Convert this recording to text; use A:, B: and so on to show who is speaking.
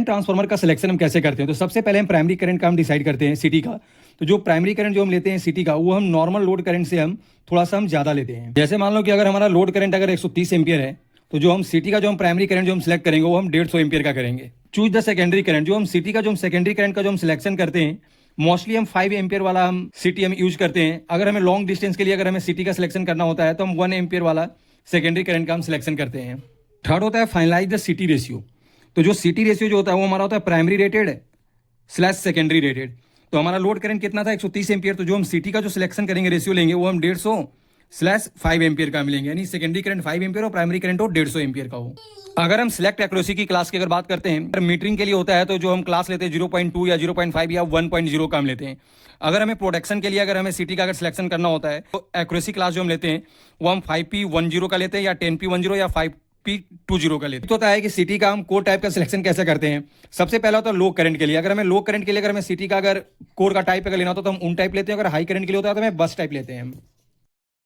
A: Current transformer का selection हम कैसे करते हैं? तो सबसे पहले हम प्राइमरी करंट का हम डिसाइड करते हैं सिटी का। तो जो प्राइमरी करंट जो हम लेते हैं सिटी का, वो हम नॉर्मल लोड करंट से हम थोड़ा सा हम ज्यादा लेते हैं। जैसे मान लो कि अगर हमारा लोड करंट अगर 130 एम्पियर है, तो जो हम सिटी का जो हम प्राइमरी करंट जो हम सिलेक्ट करेंगे वो हम 150 एम्पियर का करेंगे। चूज द सेकेंडरी करंट, जो हम सिटी का जो हम सेकेंडरी करंट का जो हम सिलेक्शन करते हैं, मोस्टली हम 5 एम्पियर वाला हम सिटी हम यूज करते हैं। अगर हमें लॉन्ग डिस्टेंस के लिए अगर हमें सिटी का सिलेक्शन करना होता है तो हम 1 एम्पियर वाला सेकेंडरी करंट का हम सिलेक्शन करते हैं। थर्ड होता है फाइनलाइज द सिटी रेशियो। तो जो सिटी रेशियो जो होता है वो हमारा होता है primary rated slash secondary rated. तो हमारा लोड करंट कितना था 130 एम्पियर, तो जो हम सिटी का जो सिलेक्शन करेंगे रेशियो लेंगे वो हम 150 स्लैश 5 एम्पियर का मिलेंगे, यानी सेकेंडरी करंट 5 एम्पियर और प्राइमरी करंट हो 150 एम्पियर का हो। अगर हम सिलेक्ट एक्यूरेसी की क्लास की अगर बात करते हैं, अगर मीटरिंग के लिए होता है तो जो हम क्लास लेते हैं 0.2 या 0.5 या 1.0 का हम लेते हैं। अगर हमें प्रोडक्शन के लिए अगर हमें सिटी का अगर सिलेक्शन करना होता है तो एक्यूरेसी क्लास जो हम लेते हैं वो हम 5P10 का लेते हैं या 10P10 या 5P20 का लेते हैं। तो होता है कि सिटी का हम कोर टाइप का सिलेक्शन कैसे करते हैं। सबसे पहला होता है लो करंट के लिए। अगर हमें लो करंट के लिए अगर हमें सिटी का अगर कोर का टाइप अगर लेना होता है तो हम उन टाइप लेते हैं। अगर हाई करंट के लिए होता है तो हमें बस टाइप लेते हैं।